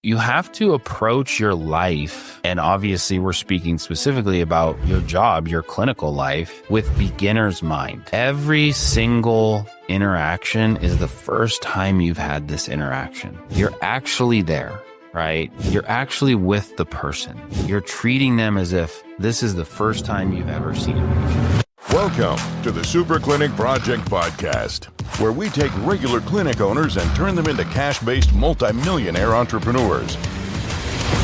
You have to approach your life, and obviously we're speaking specifically about your job, your clinical life, with beginner's mind. Every single interaction is the first time you've had this interaction. You're actually there, right? You're actually with the person. You're treating them as if this is the first time you've ever seen a patient. Welcome to the Super Clinic Project Podcast, where we take regular clinic owners and turn them into cash-based multimillionaire entrepreneurs.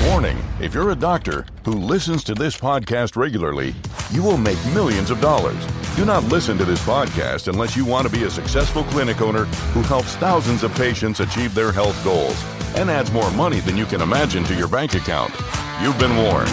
Warning, if you're a doctor who listens to this podcast regularly, you will make millions of dollars. Do not listen to this podcast unless you want to be a successful clinic owner who helps thousands of patients achieve their health goals and adds more money than you can imagine to your bank account. You've been warned.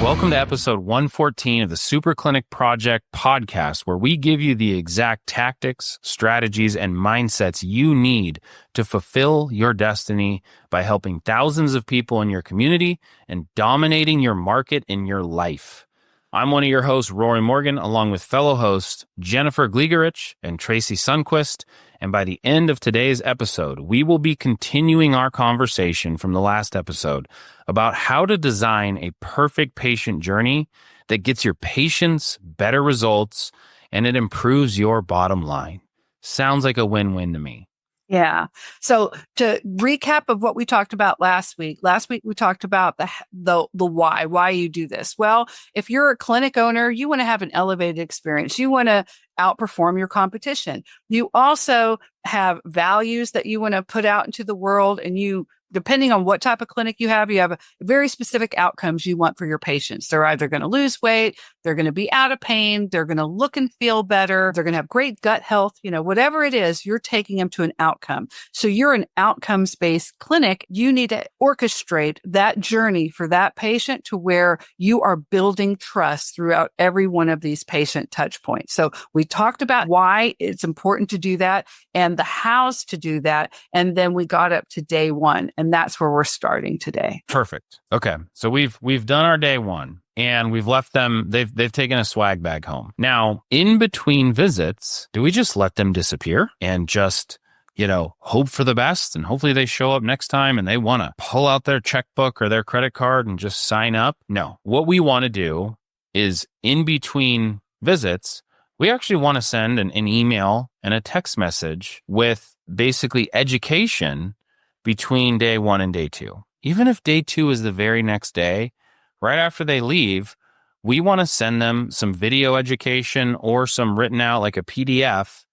Welcome to episode 114 of the Super Clinic Project Podcast, where we give you the exact tactics, strategies, and mindsets you need to fulfill your destiny by helping thousands of people in your community and dominating your market in your life. I'm one of your hosts, Rory Morgan, along with fellow hosts Jennifer Gligoric and Tracy Sundkvist. And by the end of today's episode, we will be continuing our conversation from the last episode about how to design a perfect patient journey that gets your patients better results and it improves your bottom line. Sounds like a win-win to me. Yeah. So to recap of what we talked about last week we talked about the why you do this. Well, if you're a clinic owner, you want to have an elevated experience. You want to outperform your competition. You also have values that you want to put out into the world, and you, depending on what type of clinic you have very specific outcomes you want for your patients. They're either going to lose weight, they're going to be out of pain, they're going to look and feel better, they're going to have great gut health, whatever it is, you're taking them to an outcome. So you're an outcomes-based clinic. You need to orchestrate that journey for that patient to where you are building trust throughout every one of these patient touch points. So we talked about why it's important to do that and the hows to do that. And then we got up to day one. And that's where we're starting today. Perfect. Okay. So we've done our day one and we've left them, they've taken a swag bag home. Now, in between visits, do we just let them disappear and just, hope for the best and hopefully they show up next time and they want to pull out their checkbook or their credit card and just sign up? No. What we want to do is in between visits, we actually want to send an email and a text message with basically education between day one and day two. Even if day two is the very next day, right after they leave, we want to send them some video education or some written out like a PDF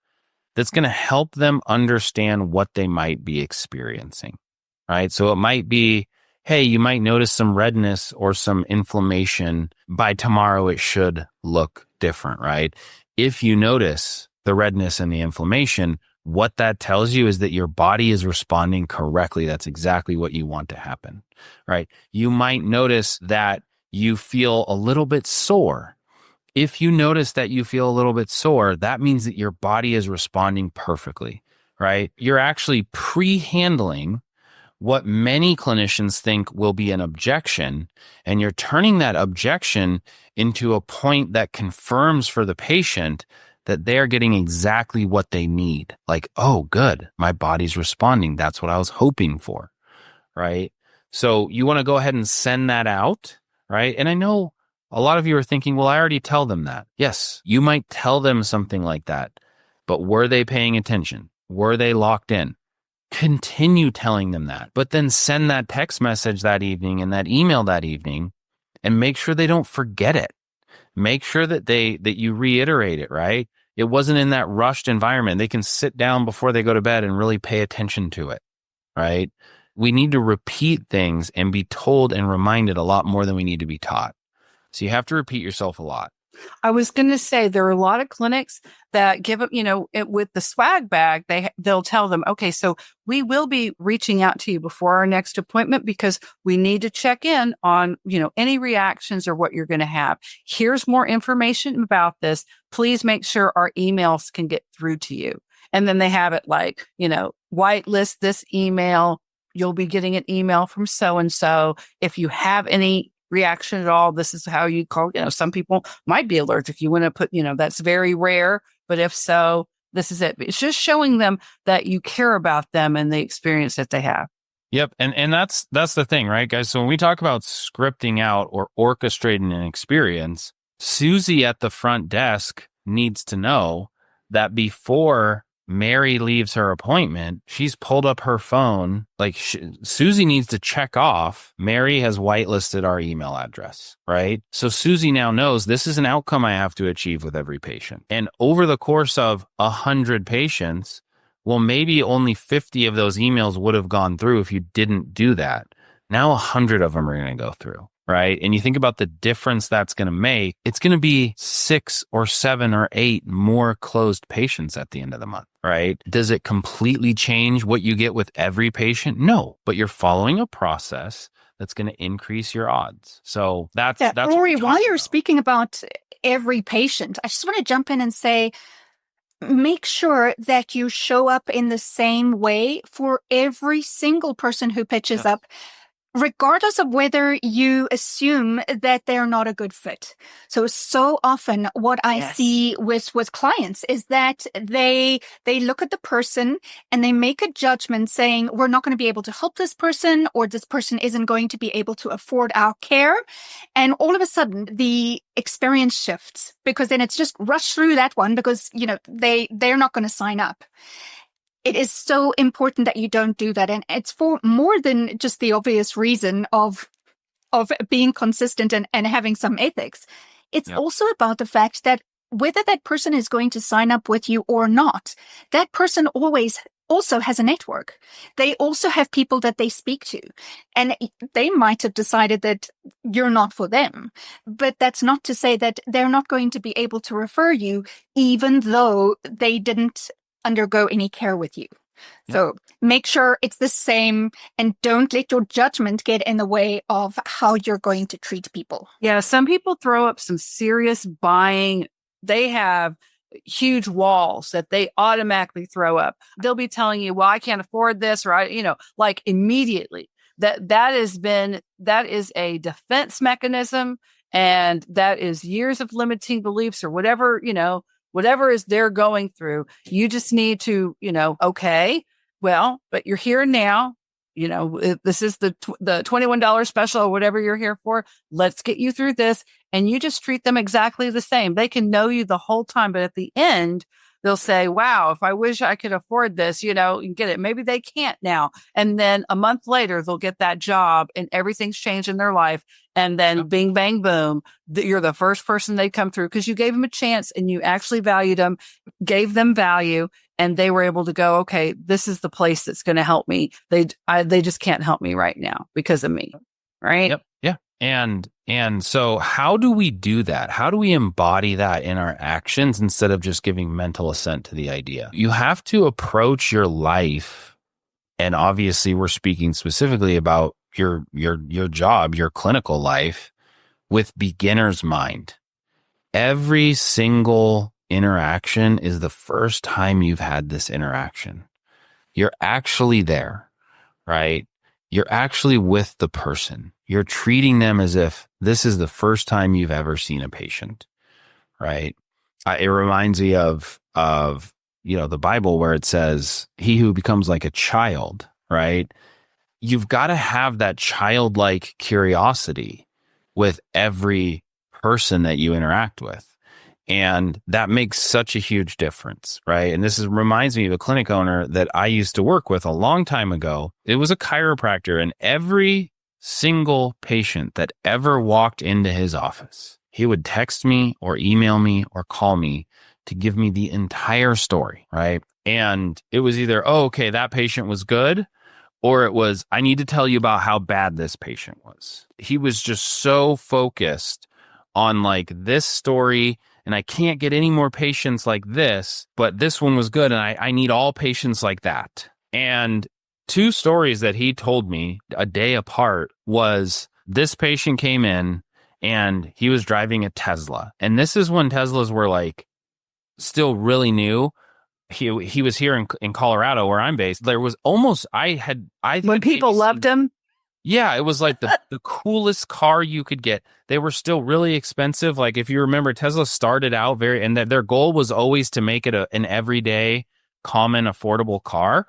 that's going to help them understand what they might be experiencing, right? So it might be, hey, you might notice some redness or some inflammation. By tomorrow, it should look different, right? If you notice the redness and the inflammation, what that tells you is that your body is responding correctly. That's exactly what you want to happen, right? You might notice that you feel a little bit sore. If you notice that you feel a little bit sore, that means that your body is responding perfectly, right? You're actually pre-handling what many clinicians think will be an objection, and you're turning that objection into a point that confirms for the patient that they're getting exactly what they need. Like, oh, good, my body's responding. That's what I was hoping for, right? So you want to go ahead and send that out, right? And I know a lot of you are thinking, well, I already tell them that. Yes, you might tell them something like that, but were they paying attention? Were they locked in? Continue telling them that, but then send that text message that evening and that email that evening and make sure they don't forget it. Make sure that you reiterate it, right? It wasn't in that rushed environment. They can sit down before they go to bed and really pay attention to it, right? We need to repeat things and be told and reminded a lot more than we need to be taught. So you have to repeat yourself a lot. I was going to say there are a lot of clinics that give up, with the swag bag, they'll tell them, okay, so we will be reaching out to you before our next appointment because we need to check in on, any reactions or what you're going to have. Here's more information about this. Please make sure our emails can get through to you. And then they have it like, whitelist this email. You'll be getting an email from so-and-so. If you have any reaction at all, this is how you call, some people might be allergic. You want to put, that's very rare, but if so, This is it. It's just showing them that you care about them and the experience that they have. Yep. And that's the thing, right, guys? So when we talk about scripting out or orchestrating an experience, Susie at the front desk needs to know that before Mary leaves her appointment, she's pulled up her phone. Like Susie needs to check off, Mary has whitelisted our email address, right? So Susie now knows this is an outcome I have to achieve with every patient. And over the course of 100 patients, well, maybe only 50 of those emails would have gone through if you didn't do that. Now 100 of them are going to go through, right? And you think about the difference that's going to make, it's going to be 6 or 7 or 8 more closed patients at the end of the month, right? Does it completely change what you get with every patient? No, but you're following a process that's going to increase your odds. So that's Rory, while you're speaking about every patient, I just want to jump in and say, make sure that you show up in the same way for every single person who pitches up, regardless of whether you assume that they're not a good fit. So often what I see with clients is that they look at the person and they make a judgment saying, we're not going to be able to help this person, or this person isn't going to be able to afford our care. And all of a sudden the experience shifts, because then it's just rush through that one because, they're not going to sign up. It is so important that you don't do that. And it's for more than just the obvious reason of being consistent and having some ethics. It's also about the fact that whether that person is going to sign up with you or not, that person always also has a network. They also have people that they speak to, and they might have decided that you're not for them, but that's not to say that they're not going to be able to refer you, even though they didn't undergo any care with you. So make sure it's the same, and don't let your judgment get in the way of how you're going to treat people. Yeah, some people throw up some serious buying. They have huge walls that they automatically throw up. They'll be telling you, well, I can't afford this, or like immediately. That is a defense mechanism, and that is years of limiting beliefs or whatever, whatever is they're going through. You just need to, okay, well, but you're here now. This is the $21 special or whatever you're here for. Let's get you through this. And you just treat them exactly the same. They can know you the whole time, but at the end, they'll say, wow, if I wish I could afford this, you get it. Maybe they can't now. And then a month later, they'll get that job and everything's changed in their life. And then bing, bang, boom, you're the first person they come through because you gave them a chance and you actually valued them, gave them value, and they were able to go, okay, this is the place that's going to help me. They just can't help me right now because of me. Right. Yep. Yeah. And so how do we do that? How do we embody that in our actions instead of just giving mental assent to the idea? You have to approach your life. And obviously we're speaking specifically about your job, your clinical life, with beginner's mind. Every single interaction is the first time you've had this interaction. You're actually there, right? You're actually with the person. You're treating them as if this is the first time you've ever seen a patient, right? It reminds me of the Bible where it says, he who becomes like a child, right? You've got to have that childlike curiosity with every person that you interact with. And that makes such a huge difference, right? And reminds me of a clinic owner that I used to work with a long time ago. It was a chiropractor, and every single patient that ever walked into his office, he would text me or email me or call me to give me the entire story, right? And it was either, oh, okay, that patient was good, or it was, I need to tell you about how bad this patient was. He was just so focused on like this story, and I can't get any more patients like this, but this one was good, and I need all patients like that. And 2 stories that he told me a day apart was this patient came in and he was driving a Tesla. And this is when Teslas were like still really new. He was here in Colorado where I'm based. There was almost, when people loved him. Yeah, it was like the coolest car you could get. They were still really expensive. Like if you remember, Tesla started out and their goal was always to make it an everyday, common, affordable car.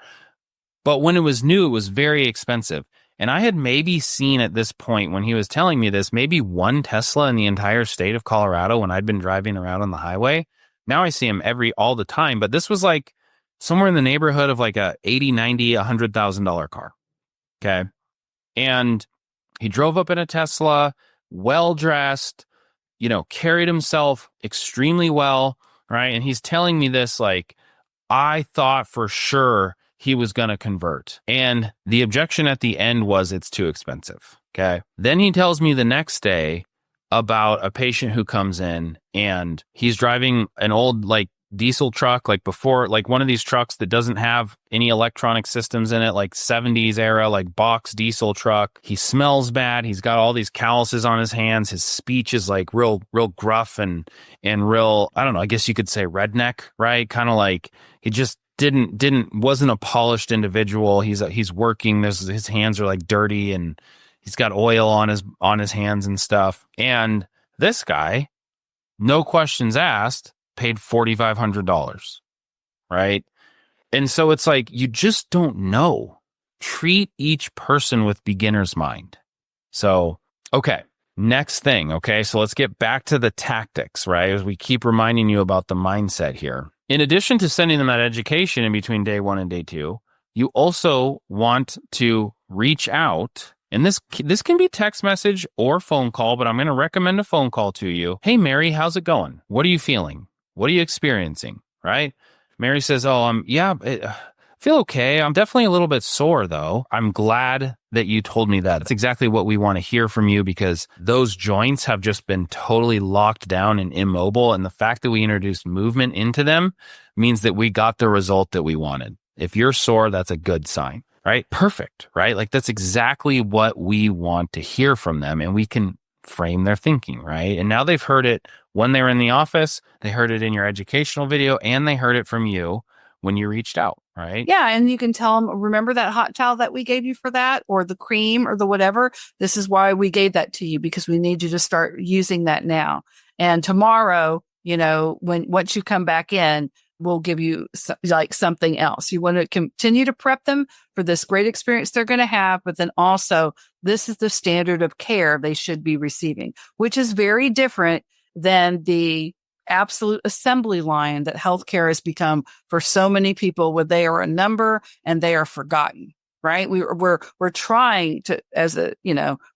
But when it was new, it was very expensive. And I had maybe seen at this point when he was telling me this, maybe one Tesla in the entire state of Colorado when I'd been driving around on the highway. Now I see him all the time. But this was like somewhere in the neighborhood of like a 80, 90, $100,000 car. Okay. And he drove up in a Tesla, well dressed, carried himself extremely well. Right. And he's telling me this like, I thought for sure he was going to convert. And the objection at the end was it's too expensive. Okay. Then he tells me the next day about a patient who comes in and he's driving an old like diesel truck, like before, like one of these trucks that doesn't have any electronic systems in it, like 70s era, like box diesel truck. He smells bad. He's got all these calluses on his hands. His speech is like real gruff and real, I don't know, I guess you could say redneck, right? Kind of like he just wasn't a polished individual. He's working. His hands are like dirty and he's got oil on his hands and stuff. And this guy, no questions asked, paid $4,500, right? And so it's like, you just don't know. Treat each person with beginner's mind. So, okay, next thing, okay? So let's get back to the tactics, right? As we keep reminding you about the mindset here. In addition to sending them that education in between day 1 and day 2, you also want to reach out. And this can be text message or phone call, but I'm going to recommend a phone call to you. Hey, Mary, how's it going? What are you feeling? What are you experiencing? Right? Mary says, I feel okay. I'm definitely a little bit sore though. I'm glad that you told me that. That's exactly what we want to hear from you because those joints have just been totally locked down and immobile. And the fact that we introduced movement into them means that we got the result that we wanted. If you're sore, that's a good sign, right? Perfect, right? Like that's exactly what we want to hear from them. And we can frame their thinking, right? And now they've heard it when they were in the office, they heard it in your educational video, and they heard it from you when you reached out, right? Yeah. And you can tell them, remember that hot towel that we gave you for that, or the cream or the whatever? This is why we gave that to you, because we need you to start using that now. And tomorrow, once you come back in, we'll give you like something else. You want to continue to prep them for this great experience they're going to have, but then also this is the standard of care they should be receiving, which is very different than the absolute assembly line that healthcare has become for so many people, where they are a number and they are forgotten. Right. We're trying to,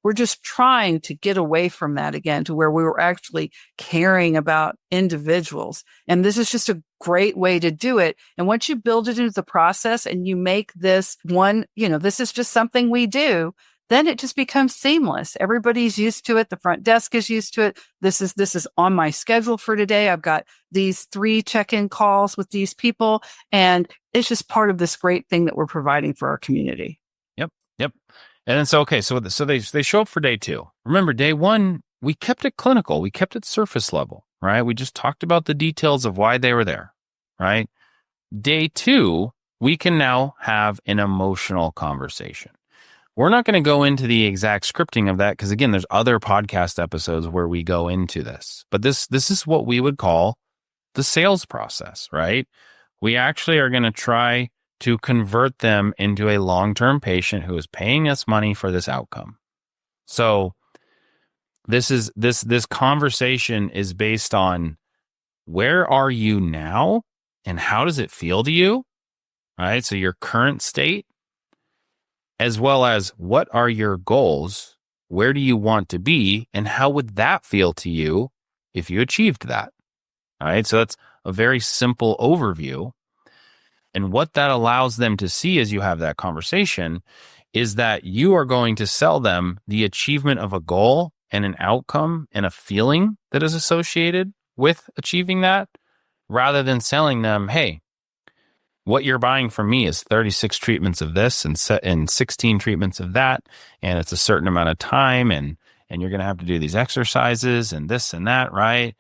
we're just trying to get away from that again to where we were actually caring about individuals. And this is just a great way to do it. And once you build it into the process and you make this one, this is just something we do, then it just becomes seamless. Everybody's used to it. The front desk is used to it. This is on my schedule for today. I've got these 3 check-in calls with these people, and it's just part of this great thing that we're providing for our community. Yep. And then so they show up for day 2. Remember, day 1, we kept it clinical. We kept it surface level, right? We just talked about the details of why they were there, right? Day 2, we can now have an emotional conversation. We're not going to go into the exact scripting of that because, again, there's other podcast episodes where we go into this. But this is what we would call the sales process, right? We actually are going to try to convert them into a long-term patient who is paying us money for this outcome. So this conversation is based on where are you now and how does it feel to you, right? So your current state, as well as what are your goals, where do you want to be, and how would that feel to you if you achieved that? All right, so that's a very simple overview. And what that allows them to see as you have that conversation is that you are going to sell them the achievement of a goal and an outcome and a feeling that is associated with achieving that, rather than selling them, hey, what you're buying from me is 36 treatments of this and 16 treatments of that, and it's a certain amount of time, and you're going to have to do these exercises and this and that, right?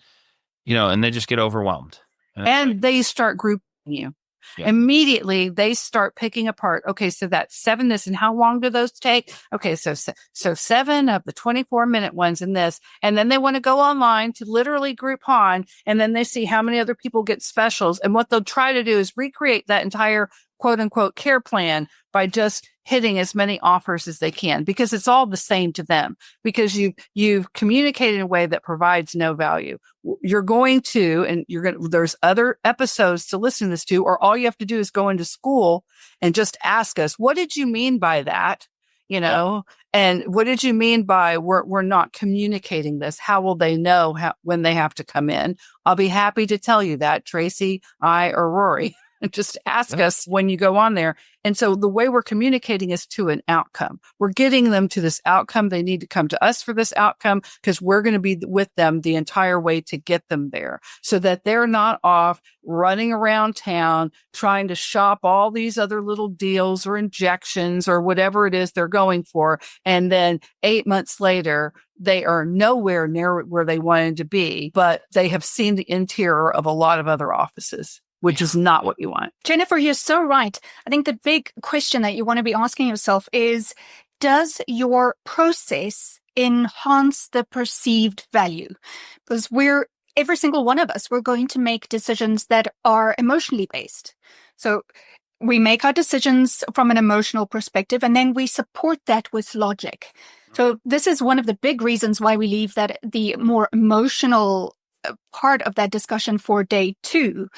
And they just get overwhelmed. And they start grouping you. Yeah. Immediately they start picking apart. Okay, so that's 7 this, and how long do those take? Okay, so 7 of the 24-minute ones in this, and then they want to go online to literally Groupon, and then they see how many other people get specials, and what they'll try to do is recreate that entire quote unquote care plan by just hitting as many offers as they can, because it's all the same to them, because you've communicated in a way that provides no value. You're going to, and there's other episodes to listen to this to, or all you have to do is go into school and just ask us, what did you mean by that? And what did you mean by we're not communicating this? How will they know when they have to come in? I'll be happy to tell you that, Tracy, I, or Rory. Just ask us when you go on there. And so the way we're communicating is to an outcome. We're getting them to this outcome. They need to come to us for this outcome, because we're going to be with them the entire way to get them there, so that they're not off running around town trying to shop all these other little deals or injections or whatever it is they're going for. And then 8 months later, they are nowhere near where they wanted to be, but they have seen the interior of a lot of other offices, which is not what you want. Jennifer, you're so right. I think the big question that you want to be asking yourself is, does your process enhance the perceived value? Because every single one of us, we're going to make decisions that are emotionally based. So we make our decisions from an emotional perspective, and then we support that with logic. So this is one of the big reasons why we leave that the more emotional part of that discussion for day 2.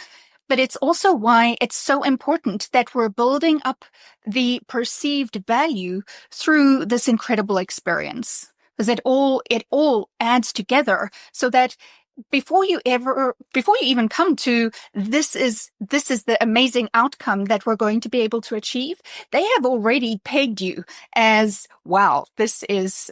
But it's also why it's so important that we're building up the perceived value through this incredible experience, because it all adds together, so that before you even come to this is the amazing outcome that we're going to be able to achieve, they have already pegged you as, wow, this is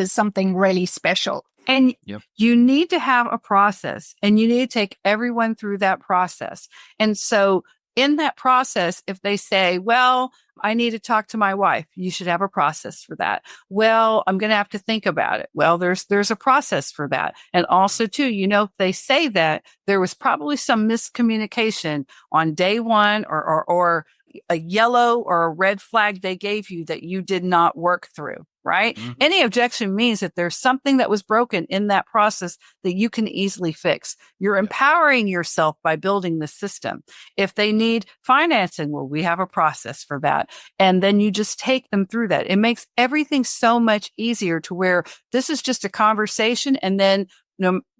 something really special. And you need to have a process, and you need to take everyone through that process. And so in that process, if they say, well, I need to talk to my wife, you should have a process for that. Well, I'm going to have to think about it. Well, there's a process for that. And also too, if they say that, there was probably some miscommunication on day 1, or a yellow or a red flag they gave you that you did not work through. Right? Mm-hmm. Any objection means that there's something that was broken in that process that you can easily fix. You're empowering yourself by building the system. If they need financing, well, we have a process for that. And then you just take them through that. It makes everything so much easier, to where this is just a conversation, and then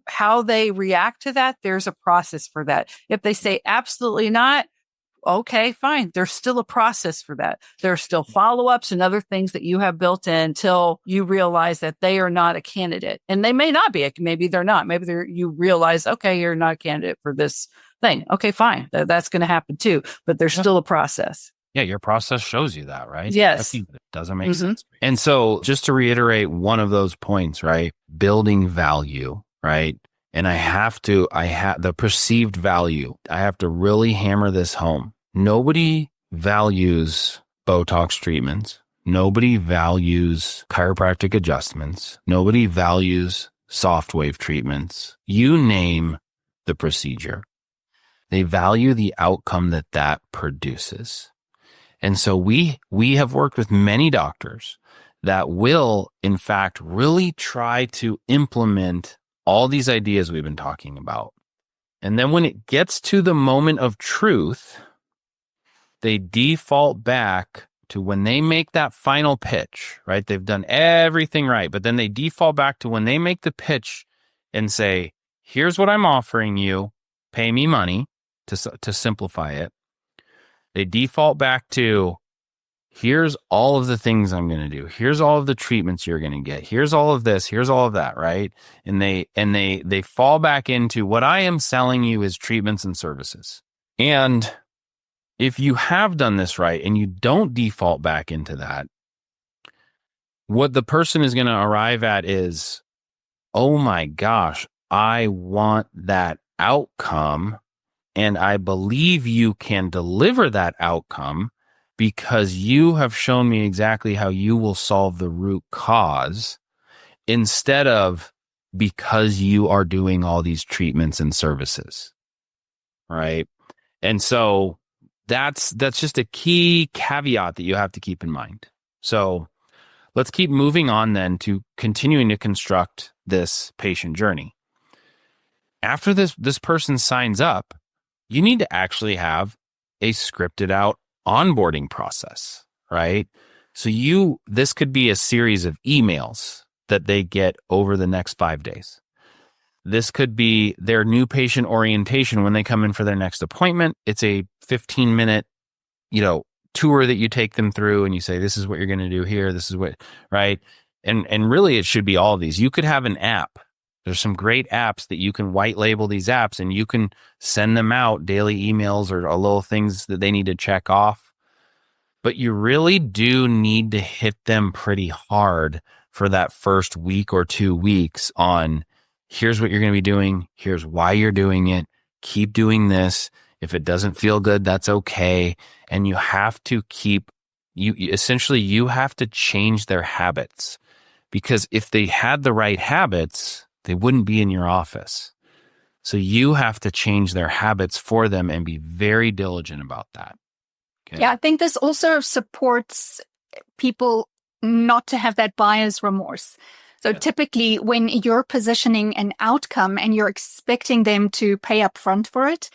how they react to that, there's a process for that. If they say absolutely not, okay, fine. There's still a process for that. There's still follow-ups and other things that you have built in until you realize that they are not a candidate. And they may not be. Maybe they're not. Maybe you realize, okay, you're not a candidate for this thing. Okay, fine. That's going to happen too. But there's still a process. Yeah, your process shows you that, right? Yes. It doesn't make sense. And so just to reiterate one of those points, right? Building value, right? And the perceived value, I have to really hammer this home. Nobody values Botox treatments. Nobody values chiropractic adjustments. Nobody values soft wave treatments. You name the procedure. They value the outcome that produces. And so we have worked with many doctors that will, in fact, really try to implement all these ideas we've been talking about. And then when it gets to the moment of truth, they default back to when they make that final pitch, right? They've done everything right, but then they default back to when they make the pitch and say, here's what I'm offering you, pay me money, to simplify it. They default back to, here's all of the things I'm going to do. Here's all of the treatments you're going to get. Here's all of this. Here's all of that, right? And they fall back into, what I am selling you is treatments and services. And if you have done this right and you don't default back into that, what the person is going to arrive at is, oh my gosh, I want that outcome, and I believe you can deliver that outcome because you have shown me exactly how you will solve the root cause, instead of because you are doing all these treatments and services, right? And so that's just a key caveat that you have to keep in mind. So let's keep moving on then to continuing to construct this patient journey. After this person signs up, you need to actually have a scripted out onboarding process, right? So this could be a series of emails that they get over the next 5 days. This could be their new patient orientation when they come in for their next appointment. It's a 15-minute, tour that you take them through and you say, this is what you're going to do here. This is what, right? And really it should be all of these. You could have an app. There's some great apps that you can white label these apps and you can send them out daily emails or little things that they need to check off. But you really do need to hit them pretty hard for that first week or 2 weeks on here's what you're going to be doing. Here's why you're doing it. Keep doing this. If it doesn't feel good, that's okay. And you have to you have to change their habits, because if they had the right habits, they wouldn't be in your office. So you have to change their habits for them and be very diligent about that. Okay? Yeah, I think this also supports people not to have that buyer's remorse. So typically when you're positioning an outcome and you're expecting them to pay up front for it,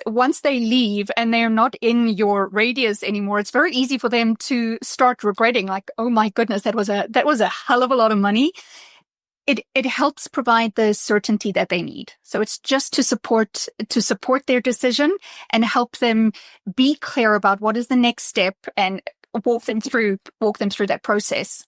once they leave and they're not in your radius anymore, it's very easy for them to start regretting, like, oh my goodness, that was a hell of a lot of money. It helps provide the certainty that they need. So it's just to support their decision and help them be clear about what is the next step and walk them through that process.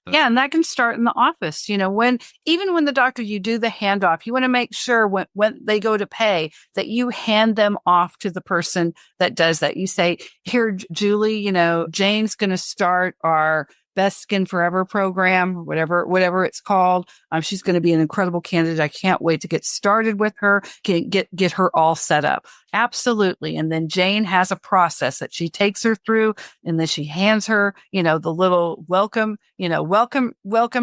Yeah, and that can start in the office. When the doctor, you do the handoff, you want to make sure when they go to pay that you hand them off to the person that does that. You say, here, Julie, Jane's going to start our Best Skin Forever program, whatever it's called. She's going to be an incredible candidate. I can't wait to get started with her, get her all set up. Absolutely. And then Jane has a process that she takes her through, and then she hands her, the little welcome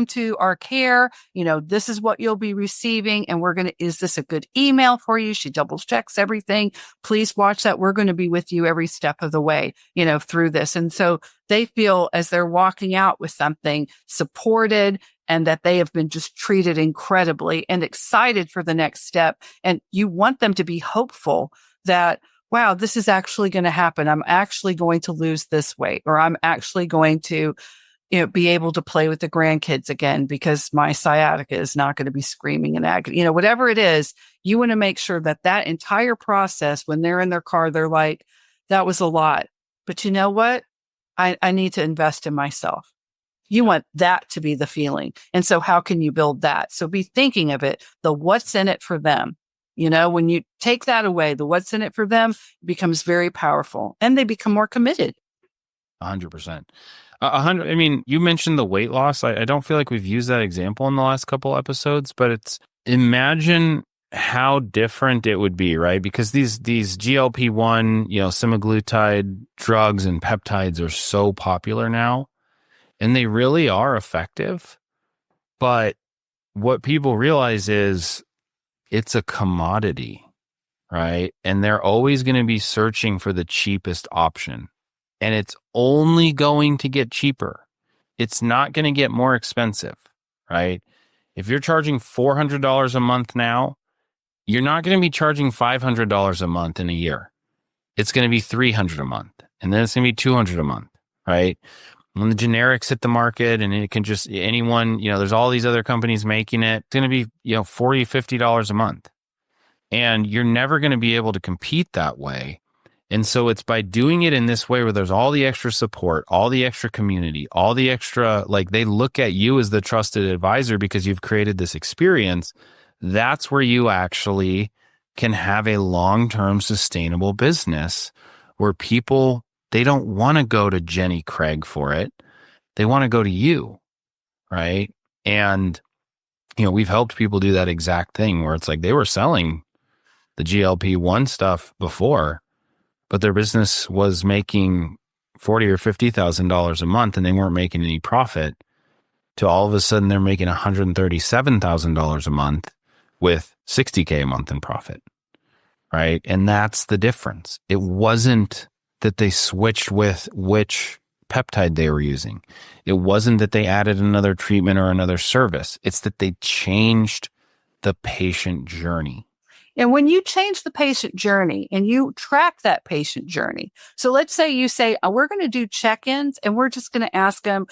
to our care. This is what you'll be receiving. And is this a good email for you? She double checks everything. Please watch that. We're going to be with you every step of the way, through this. And so they feel as they're walking out with something supported, and that they have been just treated incredibly and excited for the next step. And you want them to be hopeful that, wow, this is actually going to happen. I'm actually going to lose this weight, or I'm actually going to, be able to play with the grandkids again because my sciatica is not going to be screaming in agony. Whatever it is, you want to make sure that entire process, when they're in their car, they're like, that was a lot, but you know what? I need to invest in myself. You want that to be the feeling. And so how can you build that? So be thinking of it, the what's in it for them. When you take that away, the what's in it for them becomes very powerful, and they become more committed. 100%. 100. I mean, you mentioned the weight loss. I don't feel like we've used that example in the last couple episodes, but imagine how different it would be, right? Because these GLP-1, semaglutide drugs and peptides are so popular now. And they really are effective. But what people realize is it's a commodity, right? And they're always going to be searching for the cheapest option. And it's only going to get cheaper. It's not going to get more expensive, right? If you're charging $400 a month now, you're not going to be charging $500 a month in a year. It's going to be $300 a month. And then it's going to be $200 a month, right? When the generics hit the market, and it can just, anyone, there's all these other companies making it, it's going to be, $40, $50 a month. And you're never going to be able to compete that way. And so it's by doing it in this way where there's all the extra support, all the extra community, all the extra, they look at you as the trusted advisor because you've created this experience. That's where you actually can have a long-term sustainable business where people, they don't want to go to Jenny Craig for it. They want to go to you, right? And, we've helped people do that exact thing where it's like they were selling the GLP-1 stuff before, but their business was making $40,000 or $50,000 a month and they weren't making any profit, to all of a sudden they're making $137,000 a month with $60K a month in profit, right? And that's the difference. It wasn't that they switched with which peptide they were using. It wasn't that they added another treatment or another service. It's that they changed the patient journey. And when you change the patient journey and you track that patient journey, so let's say you say, we're going to do check-ins and we're just going to ask them,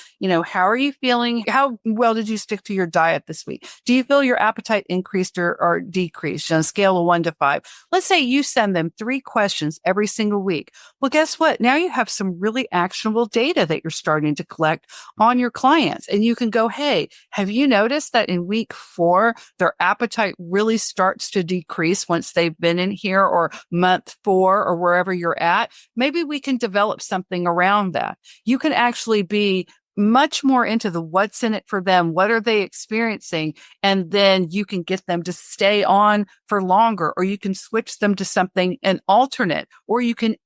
how are you feeling? How well did you stick to your diet this week? Do you feel your appetite increased or decreased on a scale of 1 to 5? Let's say you send them 3 questions every single week. Well, guess what? Now you have some really actionable data that you're starting to collect on your clients. And you can go, hey, have you noticed that in week 4, their appetite really starts to decrease once they've been in here, or month 4 or wherever you're at? Maybe we can develop something around that. You can actually be much more into the what's in it for them. What are they experiencing? And then you can get them to stay on for longer, or you can switch them to something, an alternate, or you can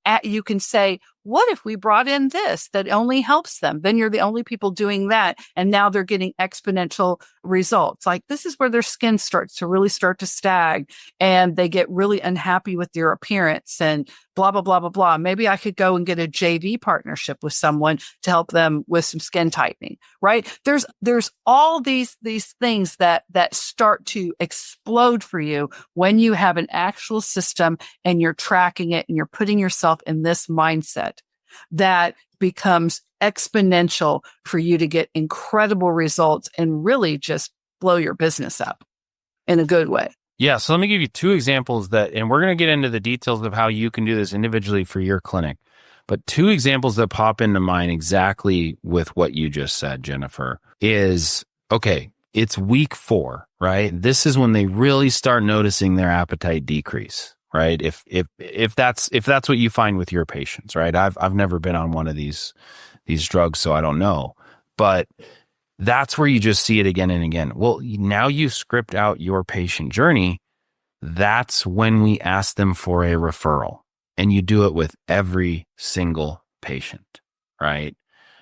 say, what if we brought in this that only helps them? Then you're the only people doing that. And now they're getting exponential results. Like, this is where their skin starts to stag, and they get really unhappy with their appearance and blah, blah, blah, blah, blah. Maybe I could go and get a JV partnership with someone to help them with some skin tightening, right? There's all these things that start to explode for you when you have an actual system and you're tracking it and you're putting yourself in this mindset that becomes exponential for you to get incredible results and really just blow your business up in a good way. Yeah. So let me give you 2 examples and we're going to get into the details of how you can do this individually for your clinic. But 2 examples that pop into mind exactly with what you just said, Jennifer, is, okay, it's week 4, right? This is when they really start noticing their appetite decrease, right? If that's what you find with your patients, right? I've never been on one of these drugs, so I don't know. But that's where you just see it again and again. Well, now you script out your patient journey. That's when we ask them for a referral, and you do it with every single patient, right?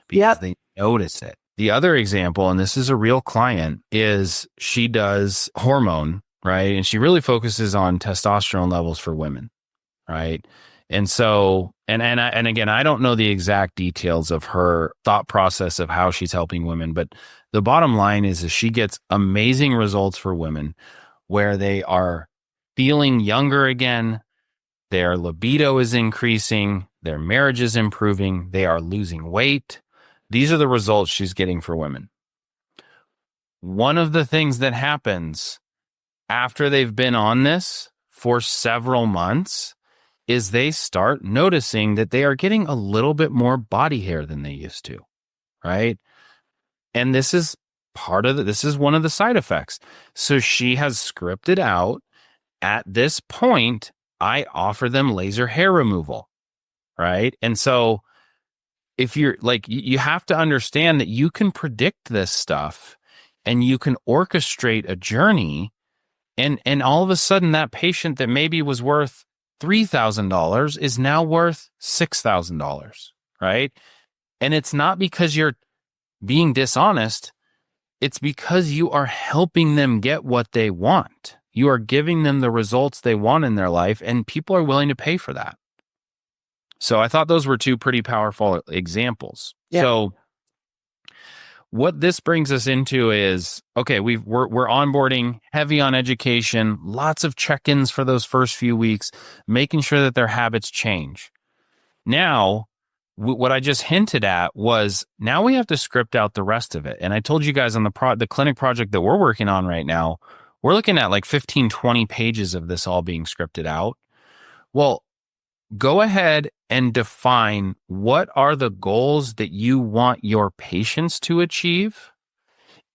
Because they notice it. The other example, and this is a real client, is she does hormone, right? And she really focuses on testosterone levels for women, right? And so, and again, I don't know the exact details of her thought process of how she's helping women, but the bottom line is she gets amazing results for women where they are feeling younger again, their libido is increasing, their marriage is improving, they are losing weight. These are the results she's getting for women. One of the things that happens after they've been on this for several months is they start noticing that they are getting a little bit more body hair than they used to, right? And this is this is one of the side effects. So she has scripted out, at this point, I offer them laser hair removal, right? And so if you're like, you have to understand that you can predict this stuff and you can orchestrate a journey, and all of a sudden that patient that maybe was worth $3,000 is now worth $6,000, right? And it's not because you're being dishonest. It's because you are helping them get what they want. You are giving them the results they want in their life, and people are willing to pay for that. So I thought those were 2 pretty powerful examples. Yeah. So what this brings us into is, okay, we're onboarding, heavy on education, lots of check-ins for those first few weeks, making sure that their habits change. Now, what I just hinted at was, now we have to script out the rest of it. And I told you guys on the clinic project that we're working on right now, we're looking at like 15, 20 pages of this all being scripted out. Well, go ahead and define what are the goals that you want your patients to achieve.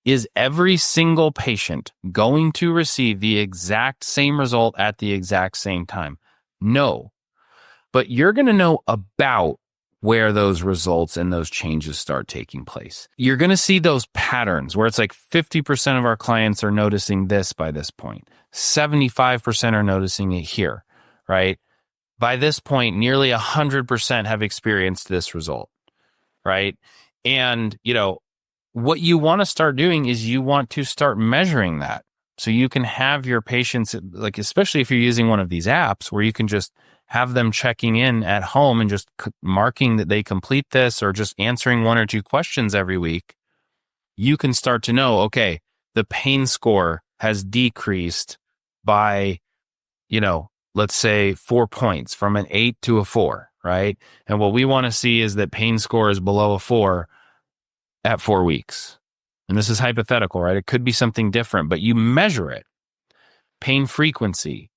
Is every single patient going to receive the exact same result at the exact same time? No. But you're going to know about where those results and those changes start taking place. You're going to see those patterns where it's like 50% of our clients are noticing this by this point. 75% are noticing it here, right? By this point, nearly 100% have experienced this result, right? And, what you want to start doing is you want to start measuring that. So you can have your patients, like, especially if you're using one of these apps where you can just have them checking in at home and just marking that they complete this or just answering 1 or 2 questions every week. You can start to know, okay, the pain score has decreased by, let's say 4 points from an 8 to a 4, right? And what we want to see is that pain score is below a 4 at 4 weeks. And this is hypothetical, right? It could be something different, but you measure it. Pain frequency,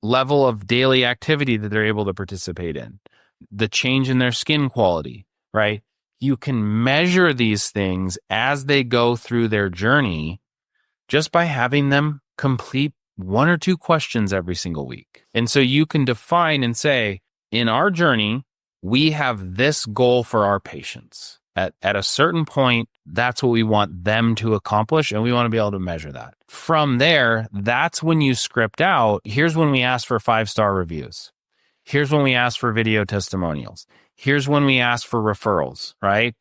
level of daily activity that they're able to participate in, the change in their skin quality, right? You can measure these things as they go through their journey just by having them complete 1 or 2 questions every single week. And so you can define and say, in our journey, we have this goal for our patients. At a certain point, that's what we want them to accomplish, and we want to be able to measure that. From there, that's when you script out, here's when we ask for 5-star reviews. Here's when we ask for video testimonials. Here's when we ask for referrals, right?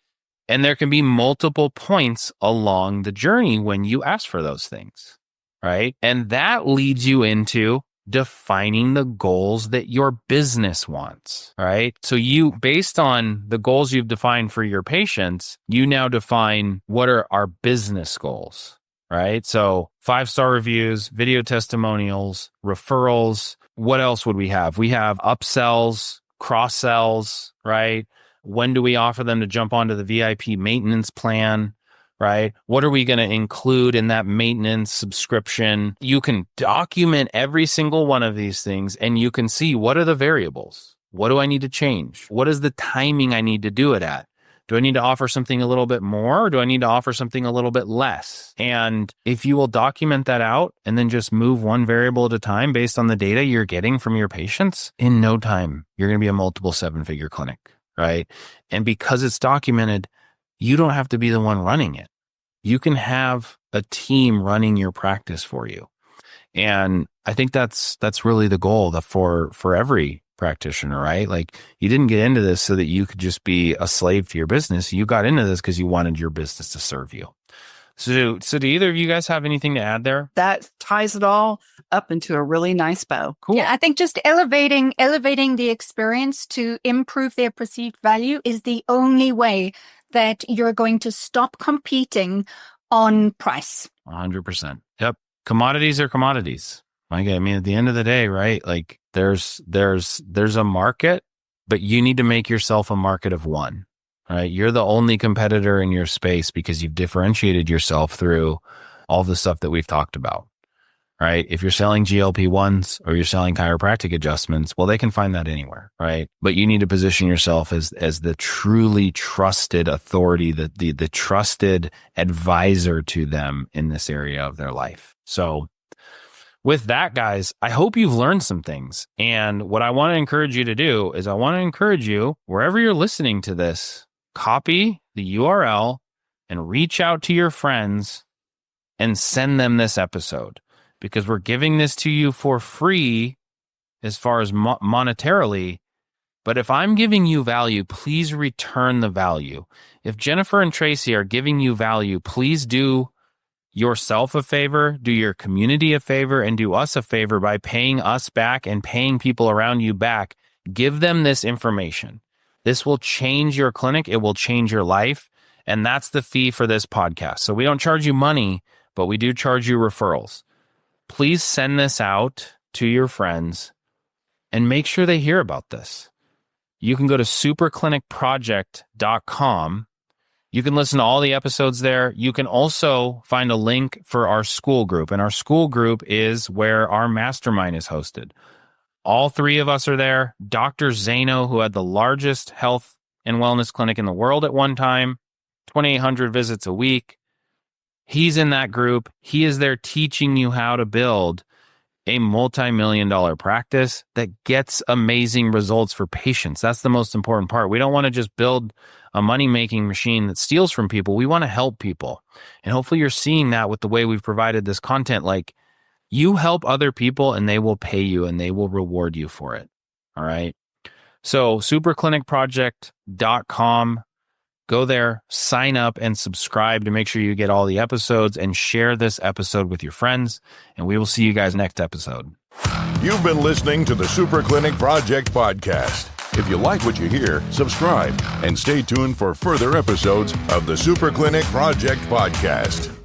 And there can be multiple points along the journey when you ask for those things, right? And that leads you into defining the goals that your business wants, right? So you, based on the goals you've defined for your patients, you now define what are our business goals, right? So 5-star reviews, video testimonials, referrals. What else would we have? We have upsells, cross-sells, right? When do we offer them to jump onto the VIP maintenance plan? Right? What are we going to include in that maintenance subscription? You can document every single one of these things and you can see what are the variables. What do I need to change? What is the timing I need to do it at? Do I need to offer something a little bit more or do I need to offer something a little bit less? And if you will document that out and then just move one variable at a time based on the data you're getting from your patients, in no time, you're going to be a multiple 7-figure clinic, right? And because it's documented, you don't have to be the one running it. You can have a team running your practice for you. And I think that's really the goal for every practitioner, right? Like, you didn't get into this so that you could just be a slave to your business. You got into this because you wanted your business to serve you. So do either of you guys have anything to add there? That ties it all up into a really nice bow. Cool. Yeah, I think just elevating the experience to improve their perceived value is the only way that you're going to stop competing on price. 100%. Yep. Commodities are commodities. Like, I mean, at the end of the day, right? Like, there's a market, but you need to make yourself a market of one, right? You're the only competitor in your space because you've differentiated yourself through all the stuff that we've talked about, right? If you're selling GLP-1s or you're selling chiropractic adjustments, well, they can find that anywhere, right? But you need to position yourself as the truly trusted authority, the trusted advisor to them in this area of their life. So with that, guys, I hope you've learned some things. And what I want to encourage you to do is I want to encourage you, wherever you're listening to this, copy the URL and reach out to your friends and send them this episode, because we're giving this to you for free as far as monetarily. But if I'm giving you value, please return the value. If Jennifer and Tracy are giving you value, please do yourself a favor, do your community a favor, and do us a favor by paying us back and paying people around you back. Give them this information. This will change your clinic. It will change your life. And that's the fee for this podcast. So we don't charge you money, but we do charge you referrals. Please send this out to your friends and make sure they hear about this. You can go to superclinicproject.com. You can listen to all the episodes there. You can also find a link for our school group. And our school group is where our mastermind is hosted. All 3 of us are there. Dr. Zano, who had the largest health and wellness clinic in the world at one time, 2,800 visits a week. He's in that group. He is there teaching you how to build a multi-million-dollar practice that gets amazing results for patients. That's the most important part. We don't want to just build a money-making machine that steals from people. We want to help people. And hopefully you're seeing that with the way we've provided this content. Like, you help other people and they will pay you and they will reward you for it. All right. So superclinicproject.com. Go there, sign up, and subscribe to make sure you get all the episodes, and share this episode with your friends. And we will see you guys next episode. You've been listening to the Super Clinic Project Podcast. If you like what you hear, subscribe and stay tuned for further episodes of the Super Clinic Project Podcast.